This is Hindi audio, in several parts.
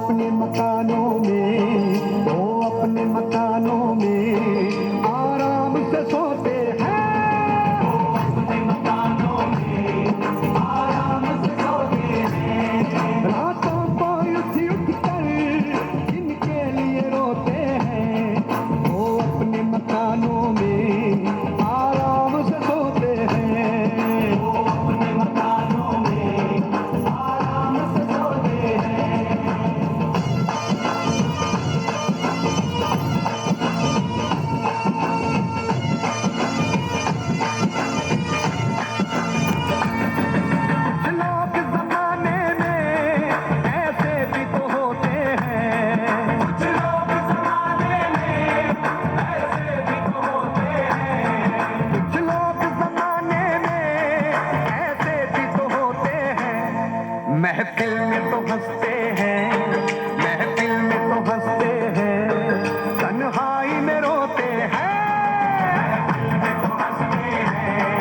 अपने मकानों में, वो अपने मकानों में आराम से सोते हैं। वो अपने मकानों में आराम से सोते हैं। रातों को उठ उठ कर जिनके लिए रोते हैं, वो अपने मकानों में आराम से सोते हैं। वो अपने मकानों में आराम से सोते हैं। लोग जमाने में ऐसे भी तो होते हैं। कुछ लोग जमाने में ऐसे भी तो होते हैं। कुछ लोग जमाने में ऐसे भी तो होते हैं। महफिल में तो हंसते हैं, महफिल में तो हंसते हैं, तन्हाई में रोते हैं। महफिल में तो हंसते हैं,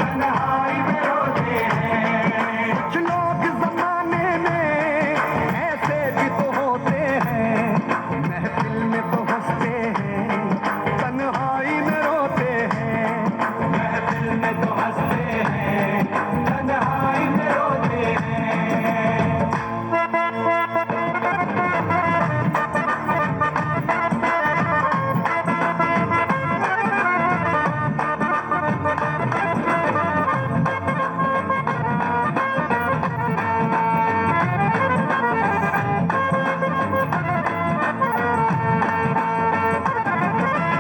तन्हाई में रोते हैं। कुछ लोग जमाने में ऐसे भी तो होते हैं। महफिल में तो हंसते हैं, तन्हाई में रोते हैं। महफिल में तो हंसते हैं, तन्हाई में रोते हैं।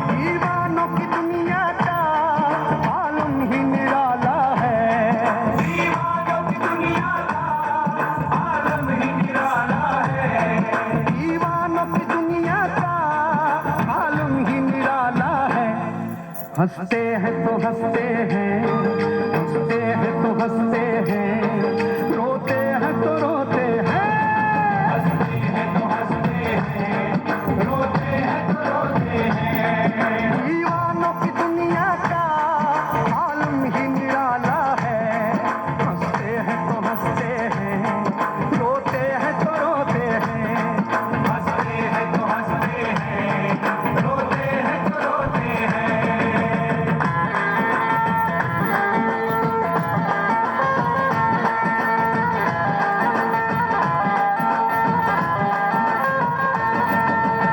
दीवानों की दुनिया का आलम ही निराला है। दीवानों की दुनिया का आलम ही निराला है। दीवानों की दुनिया का आलम ही निराला है। हंसते हैं तो हंसते हैं, हंसते हैं तो हंसते हैं, रोते हैं तो रोते हैं। हंसते हैं तो हंसते हैं, रोते हैं तो रोते हैं। दीवानों की दुनिया का आलम ही निराला है। हंसते हैं तो हंसते हैं, रोते हैं तो रोते हैं। हंसते हैं तो हंसते हैं, रोते हैं तो रोते हैं।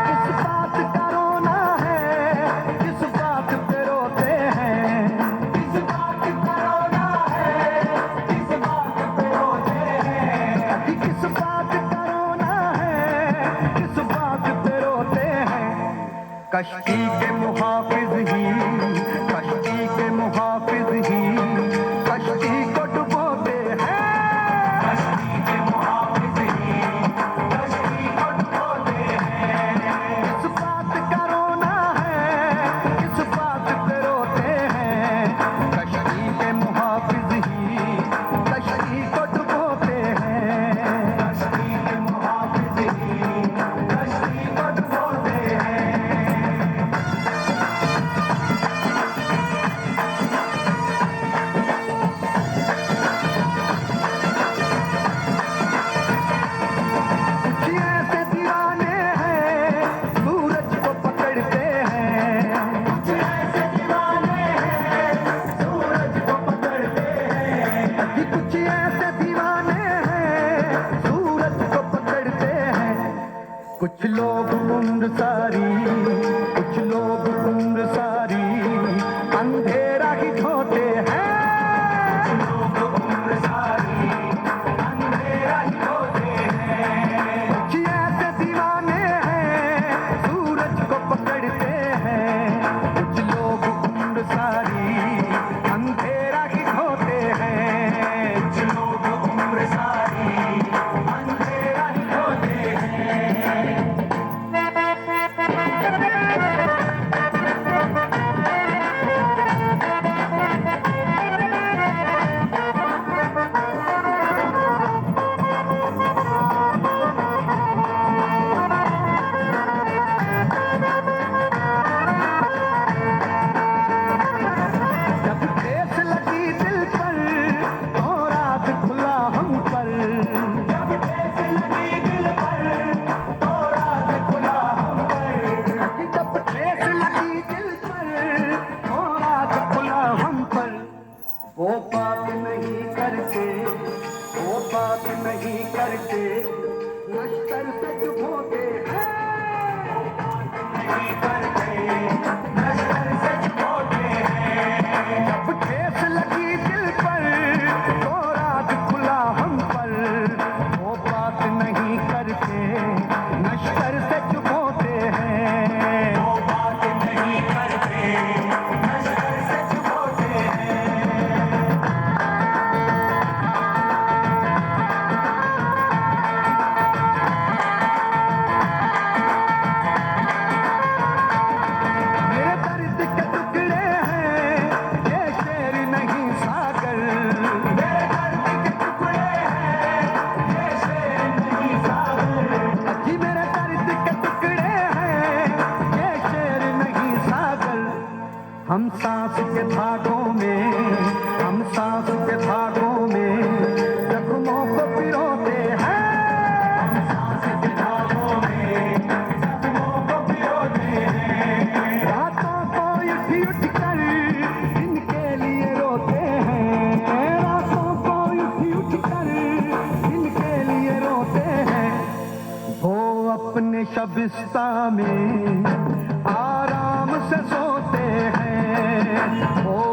किस बात का रोना है, किस बात पे रोते हैं। किस बात का रोना है, किस बात पे रोते हैं। अभी किस बात का रोना है, किस बात पे रोते हैं। कश्ती के मुहाफिज ही, कश्ती के मुहाफिज ही कश्ती को डुबोते हैं। कश्ती के मुहाफिज ही कश्ती को डुबोते हैं। किस बात का रोना है, किस बात पे रोते हैं। कश्ती के मुहाफिज ही कश्ती को डुबोते हैं। कश्ती के मुहाफिज ही कश्ती को डुबोते हैं। कुछ ऐसे दीवाने हैं, सूरज को पकड़ते हैं। कुछ ऐसे दीवाने हैं, सूरज को पकड़ते हैं। अभी कुछ ऐसे दीवाने हैं, सूरज को पकड़ते हैं। कुछ लोग उम्र सारी, कुछ लोग उम्र सारी अंधेरा ही ढोते हैं। कुछ लोग उम्र सारी अंधेरा ही ढोते हैं। कुछ ऐसे दीवाने हैं, सूरज को पकड़ते हैं। कुछ लोग उम्र सारी अंधेरा ही ढोते हैं। कुछ लोग उम्र सारी अंधेरा ही ढोते हैं। शबिस्ता में आराम से सोते हैं। ओ